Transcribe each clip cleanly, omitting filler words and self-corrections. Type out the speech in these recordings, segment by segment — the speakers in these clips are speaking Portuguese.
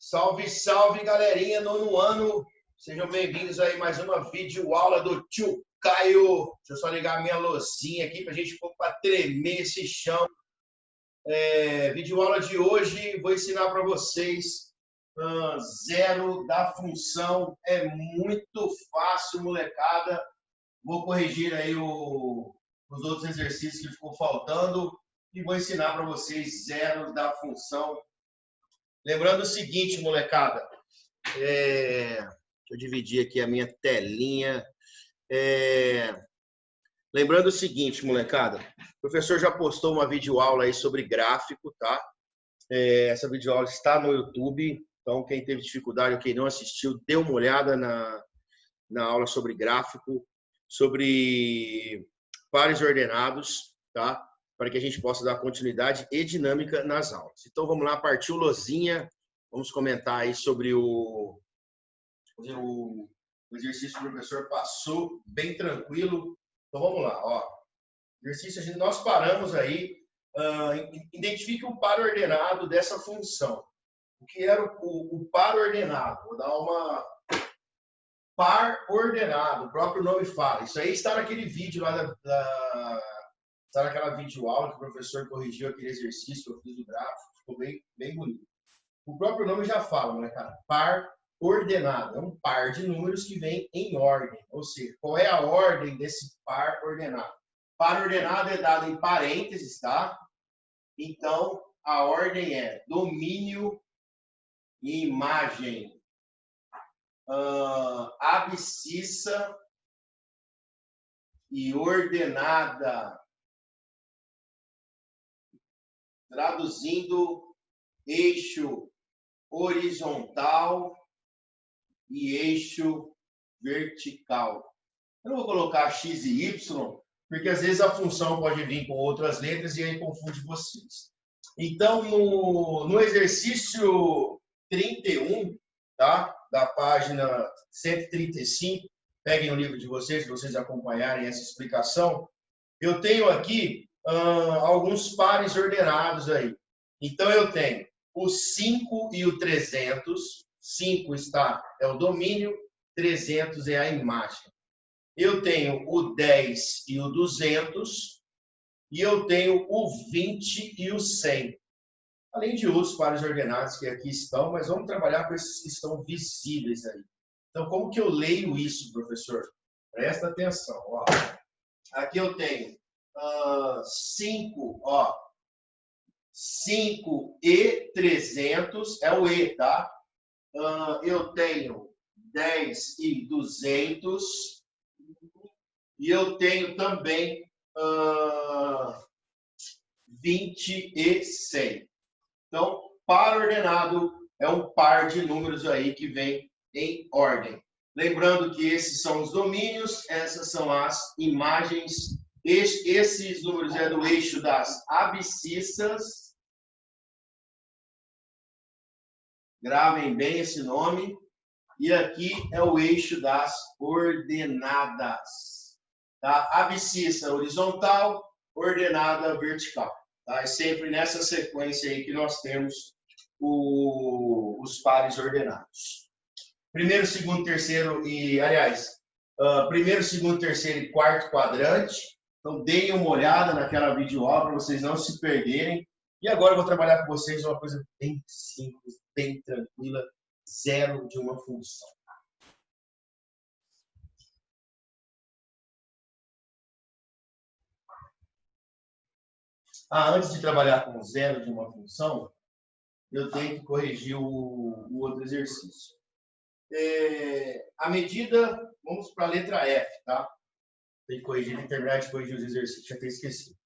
Salve, salve, galerinha, nono ano. Sejam bem-vindos aí a mais uma videoaula do tio Caio. Deixa eu só ligar a minha luzinha aqui para a gente pôr para tremer esse chão. Videoaula de hoje, vou ensinar para vocês zero da função. É muito fácil, molecada. Vou corrigir aí os outros exercícios que ficou faltando e vou ensinar para vocês zero da função. Lembrando o seguinte, molecada, deixa eu dividir aqui a minha telinha. Lembrando o seguinte, molecada, o professor já postou uma videoaula aí sobre gráfico, tá? Essa videoaula está no YouTube, então quem teve dificuldade ou quem não assistiu, dê uma olhada na aula sobre gráfico, sobre pares ordenados, tá? Para que a gente possa dar continuidade e dinâmica nas aulas. Então, vamos lá, partiu Lozinha. Vamos comentar aí sobre o exercício que o professor passou, bem tranquilo. Então, vamos lá. Ó. Exercício, nós paramos aí. Identifique o par ordenado dessa função. O que era o par ordenado? Vou dar uma... Par ordenado, o próprio nome fala. Isso aí está naquele vídeo lá Está naquela videoaula que o professor corrigiu aquele exercício que eu fiz do gráfico, ficou bem bonito. O próprio nome já fala, né, cara? Par ordenado. É um par de números que vem em ordem. Ou seja, qual é a ordem desse par ordenado? Par ordenado é dado em parênteses, tá? Então, a ordem é domínio e imagem abscissa e ordenada. Traduzindo, eixo horizontal e eixo vertical. Eu não vou colocar x e y, porque às vezes a função pode vir com outras letras e aí confunde vocês. Então, no exercício 31, tá? Da página 135, peguem o livro de vocês, para vocês acompanharem essa explicação. Eu tenho aqui alguns pares ordenados aí. Então, eu tenho o 5 e o 300. 5 é o domínio, 300 é a imagem. Eu tenho o 10 e o 200. E eu tenho o 20 e o 100. Além de outros pares ordenados que aqui estão, mas vamos trabalhar com esses que estão visíveis aí. Então, como que eu leio isso, professor? Presta atenção. Ó. Aqui eu tenho 5, ó, 5 e 300, é o E, tá? Eu tenho 10 e 200, e eu tenho também 20 e 100. Então, par ordenado é um par de números aí que vem em ordem. Lembrando que esses são os domínios, essas são as imagens. Esses números é do eixo das abscissas. Gravem bem esse nome. E aqui é o eixo das ordenadas. Tá? Abscissa horizontal, ordenada vertical. Tá? É sempre nessa sequência aí que nós temos os pares ordenados. Primeiro, segundo, terceiro e, aliás, primeiro, segundo, terceiro e quarto quadrante. Então, deem uma olhada naquela videoaula para vocês não se perderem. E agora eu vou trabalhar com vocês uma coisa bem simples, bem tranquila, zero de uma função. Antes de trabalhar com zero de uma função, eu tenho que corrigir o outro exercício. A medida, vamos para a letra F, tá? Tem que corrigir, tem que terminar de corrigir os exercícios, já tinha esquecido.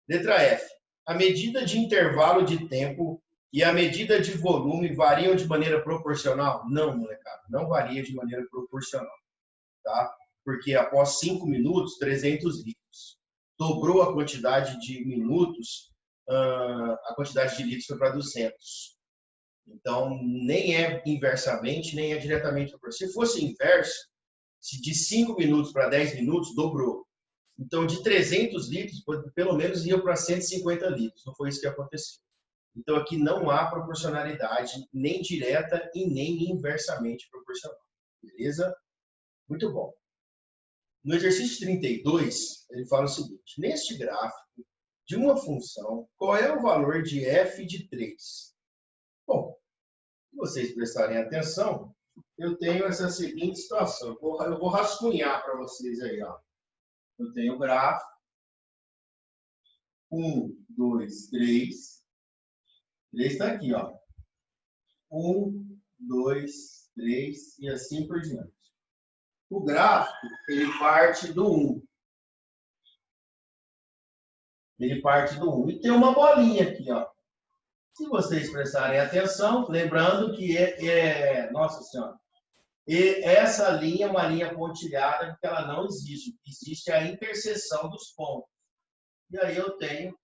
Letra F. A medida de intervalo de tempo e a medida de volume variam de maneira proporcional? Não, molecada, não varia de maneira proporcional, tá? Porque após 5 minutos, 300 litros. Dobrou a quantidade de minutos, a quantidade de litros foi para 200. Então, nem é inversamente, nem é diretamente proporcional. Se fosse inverso, se de 5 minutos para 10 minutos, dobrou. Então, de 300 litros, pelo menos ia para 150 litros. Não foi isso que aconteceu. Então, aqui não há proporcionalidade nem direta e nem inversamente proporcional. Beleza? Muito bom. No exercício 32, ele fala o seguinte: neste gráfico de uma função, qual é o valor de f de 3? Bom, se vocês prestarem atenção, eu tenho essa seguinte situação. Eu vou rascunhar para vocês aí. Ó. Eu tenho o gráfico. 1, 2, 3. 3 está aqui, ó. 1, 2, 3 e assim por diante. O gráfico, ele parte do 1. Ele parte do 1. E tem uma bolinha aqui, ó. Se vocês prestarem atenção, lembrando que nossa senhora, e essa linha é uma linha pontilhada porque ela não existe. Existe a interseção dos pontos. E aí eu tenho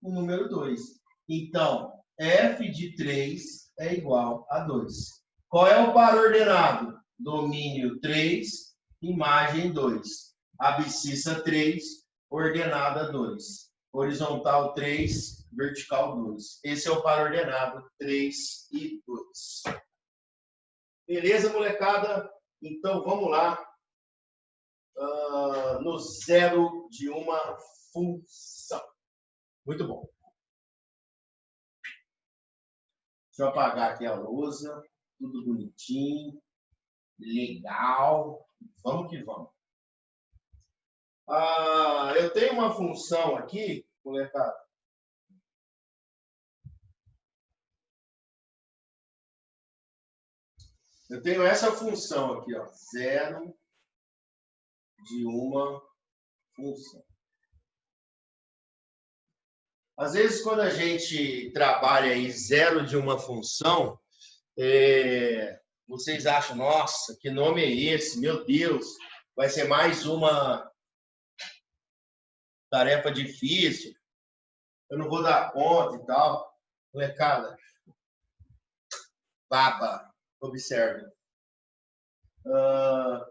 o número 2. Então, f de 3 é igual a 2. Qual é o par ordenado? Domínio 3, imagem 2. Abscissa 3, ordenada 2. Horizontal 3, vertical 2. Esse é o par ordenado 3 e 2. Beleza, molecada? Então, vamos lá. No zero de uma função. Muito bom. Deixa eu apagar aqui a lousa. Tudo bonitinho. Legal. Vamos que vamos. Eu tenho uma função aqui, molecada. Eu tenho essa função aqui, ó. Zero de uma função. Às vezes, quando a gente trabalha aí zero de uma função, vocês acham, nossa, que nome é esse? Meu Deus, vai ser mais uma tarefa difícil, eu não vou dar conta e tal. Molecada, baba, observe.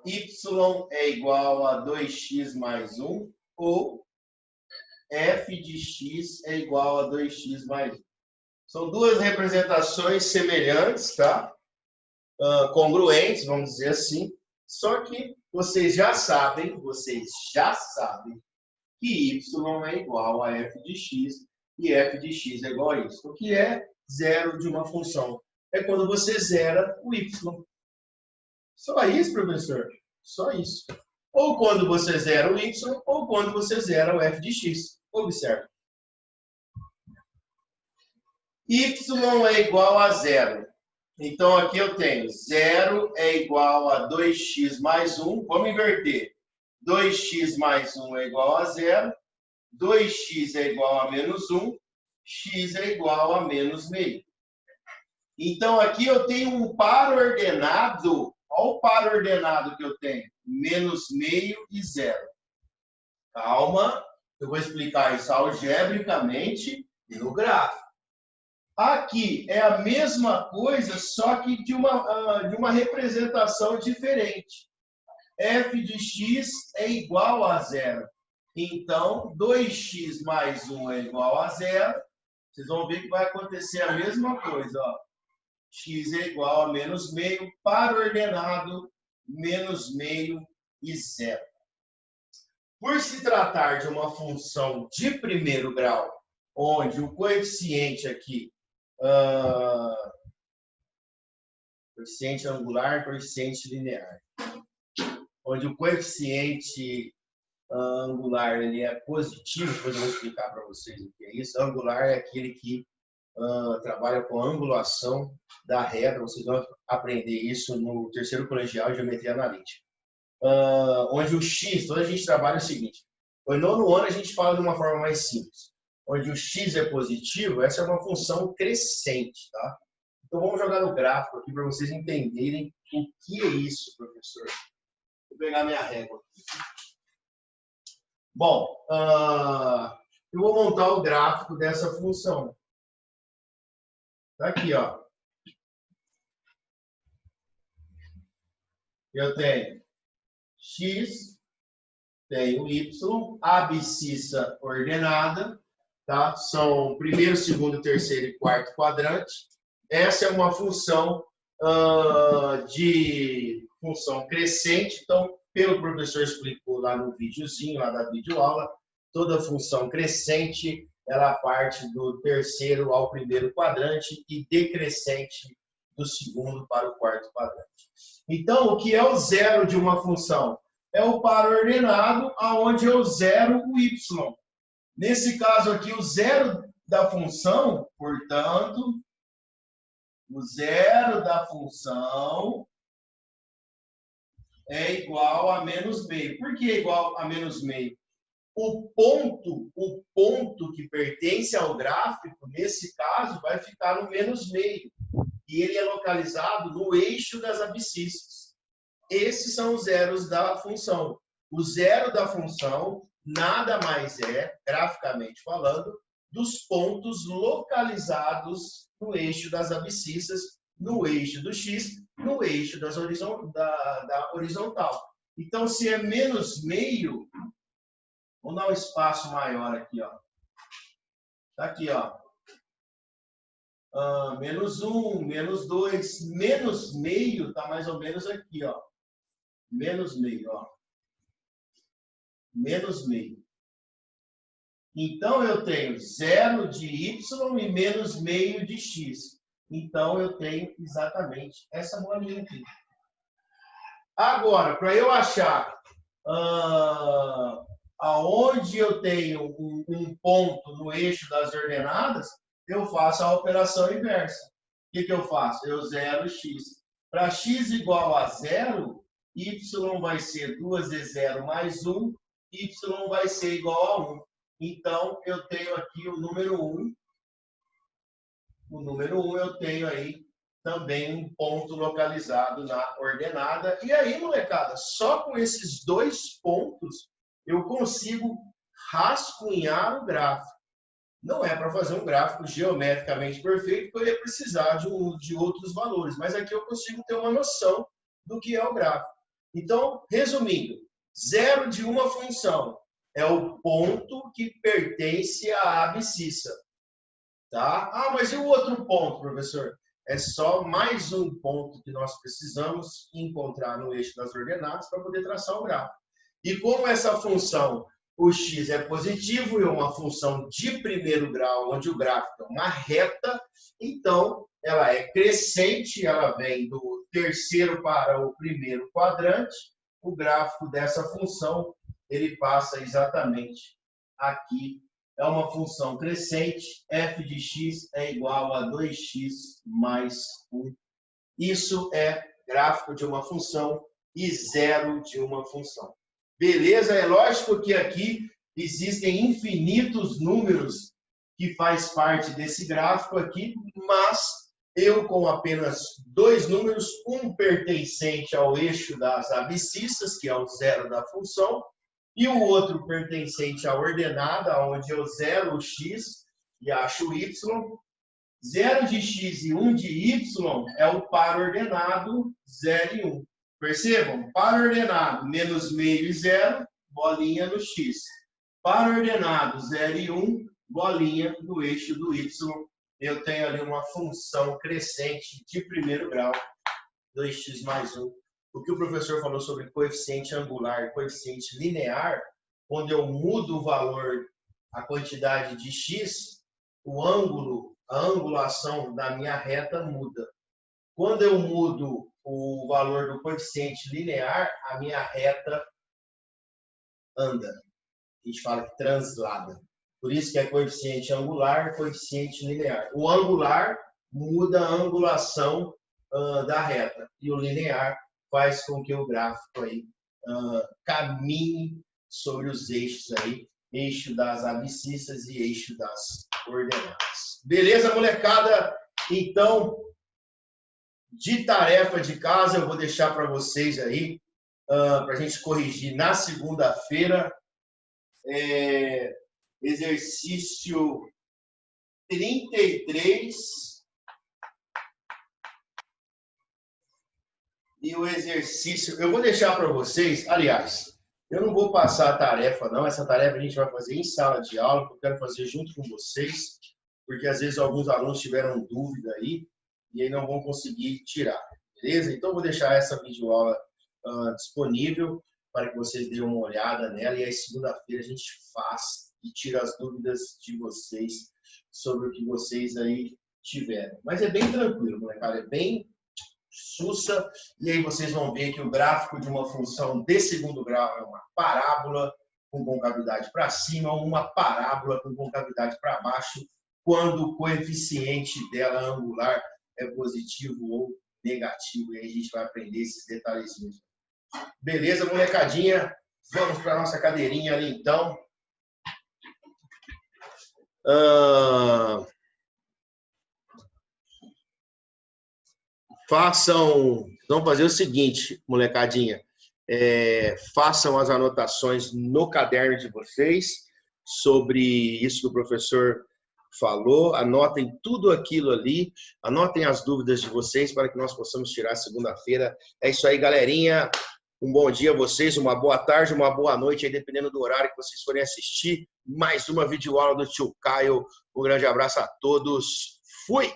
Y é igual a 2x mais 1, ou f de x é igual a 2x mais 1. São duas representações semelhantes, tá? Congruentes, vamos dizer assim. Só que vocês já sabem que y é igual a f de x e f de x é igual a isso. O que é zero de uma função? É quando você zera o y. Só isso, professor? Só isso. Ou quando você zera o y, ou quando você zera o f de x. Observe. Y é igual a zero. Então, aqui eu tenho 0 é igual a 2x mais 1. Vamos inverter. 2x mais 1 é igual a 0. 2x é igual a menos 1. X é igual a menos meio. Então, aqui eu tenho um par ordenado. Olha o par ordenado que eu tenho. Menos meio e 0. Calma. Eu vou explicar isso algebricamente e no gráfico. Aqui é a mesma coisa, só que de uma representação diferente. F de x é igual a 0. Então, 2x mais 1 é igual a 0. Vocês vão ver que vai acontecer a mesma coisa. Ó. X é igual a menos meio, par ordenado, menos meio e 0. Por se tratar de uma função de primeiro grau, onde o coeficiente aqui coeficiente angular, coeficiente linear. Onde o coeficiente angular ele é positivo, depois eu vou explicar para vocês o que é isso. Angular é aquele que trabalha com a angulação da reta. Vocês vão aprender isso no terceiro colegial de geometria analítica. Onde o x, toda a gente trabalha o seguinte. No nono ano a gente fala de uma forma mais simples. Onde o x é positivo, essa é uma função crescente, tá? Então vamos jogar no gráfico aqui para vocês entenderem o que é isso, professor. Vou pegar minha régua aqui. Bom, eu vou montar o gráfico dessa função. Tá aqui, ó. Eu tenho x, tenho y, abscissa ordenada, tá? São primeiro, segundo, terceiro e quarto quadrante. Essa é uma função de função crescente. Então, pelo professor explicou lá no videozinho, lá da videoaula, toda função crescente, ela parte do terceiro ao primeiro quadrante e decrescente do segundo para o quarto quadrante. Então, o que é o zero de uma função? É o par ordenado, aonde eu zero o y. Nesse caso aqui, o zero da função, portanto, o zero da função é igual a menos meio. Por que é igual a menos meio? O ponto que pertence ao gráfico, nesse caso, vai ficar no menos meio. E ele é localizado no eixo das abscissas. Esses são os zeros da função. O zero da função nada mais é, graficamente falando, dos pontos localizados no eixo das abscissas, no eixo do x, no eixo da horizontal. Então, se é menos meio, vamos dar um espaço maior aqui, ó. Tá aqui, ó. Menos 1, menos 2, menos meio está mais ou menos aqui, ó. Menos meio, ó. Menos meio. Então, eu tenho zero de y e menos meio de x. Então, eu tenho exatamente essa bolinha aqui. Agora, para eu achar aonde eu tenho um ponto no eixo das ordenadas, eu faço a operação inversa. O que eu faço? Eu zero x. Para x igual a zero, y vai ser 2e0 mais 1, y vai ser igual a 1. Então, eu tenho aqui o número 1. O número 1 eu tenho aí também um ponto localizado na ordenada. E aí, molecada, só com esses dois pontos eu consigo rascunhar o gráfico. Não é para fazer um gráfico geometricamente perfeito, porque eu ia precisar de outros valores. Mas aqui eu consigo ter uma noção do que é o gráfico. Então, resumindo, zero de uma função é o ponto que pertence à abscissa. Tá? Ah, mas e o outro ponto, professor? É só mais um ponto que nós precisamos encontrar no eixo das ordenadas para poder traçar o gráfico. E como essa função, o x é positivo e é uma função de primeiro grau, onde o gráfico é uma reta, então ela é crescente, ela vem do terceiro para o primeiro quadrante. O gráfico dessa função, ele passa exatamente aqui. É uma função crescente, f de x é igual a 2x mais 1. Isso é gráfico de uma função e zero de uma função. Beleza? É lógico que aqui existem infinitos números que faz parte desse gráfico aqui, mas eu com apenas dois números, um pertencente ao eixo das abscissas, que é o zero da função, e o outro pertencente à ordenada, onde eu zero o x e acho o y. 0 de x e 1 de y é o par ordenado 0 e 1. Percebam? Par ordenado, menos meio e 0, bolinha no x. Par ordenado 0 e 1, bolinha no eixo do y. Eu tenho ali uma função crescente de primeiro grau, 2x mais 1. O que o professor falou sobre coeficiente angular e coeficiente linear, quando eu mudo o valor, a quantidade de x, o ângulo, a angulação da minha reta muda. Quando eu mudo o valor do coeficiente linear, a minha reta anda. A gente fala que translada. Por isso que é coeficiente angular, coeficiente linear. O angular muda a angulação da reta e o linear faz com que o gráfico aí caminhe sobre os eixos aí, eixo das abscissas e eixo das ordenadas. Beleza, molecada? Então, de tarefa de casa, eu vou deixar para vocês aí, para a gente corrigir na segunda-feira, exercício 33 e o exercício... Eu vou deixar para vocês, aliás, Eu não vou passar a tarefa, não. Essa tarefa a gente vai fazer em sala de aula, que eu quero fazer junto com vocês, porque às vezes alguns alunos tiveram dúvida aí e aí não vão conseguir tirar, beleza? Então, eu vou deixar essa videoaula disponível para que vocês deem uma olhada nela e aí segunda-feira a gente faz e tira as dúvidas de vocês sobre o que vocês aí tiveram. Mas é bem tranquilo, molecada, é bem sussa, e aí vocês vão ver que o gráfico de uma função de segundo grau é uma parábola com concavidade para cima, uma parábola com concavidade para baixo, quando o coeficiente dela angular é positivo ou negativo. E aí a gente vai aprender esses detalhezinhos. Beleza, molecadinha? Vamos para a nossa cadeirinha ali, então. Vamos fazer o seguinte, molecadinha. Façam as anotações no caderno de vocês sobre isso que o professor falou, anotem tudo aquilo ali, anotem as dúvidas de vocês para que nós possamos tirar segunda-feira. É isso aí, galerinha. Um bom dia a vocês, uma boa tarde, uma boa noite, aí, dependendo do horário que vocês forem assistir. Mais uma videoaula do Tio Caio. Um grande abraço a todos. Fui!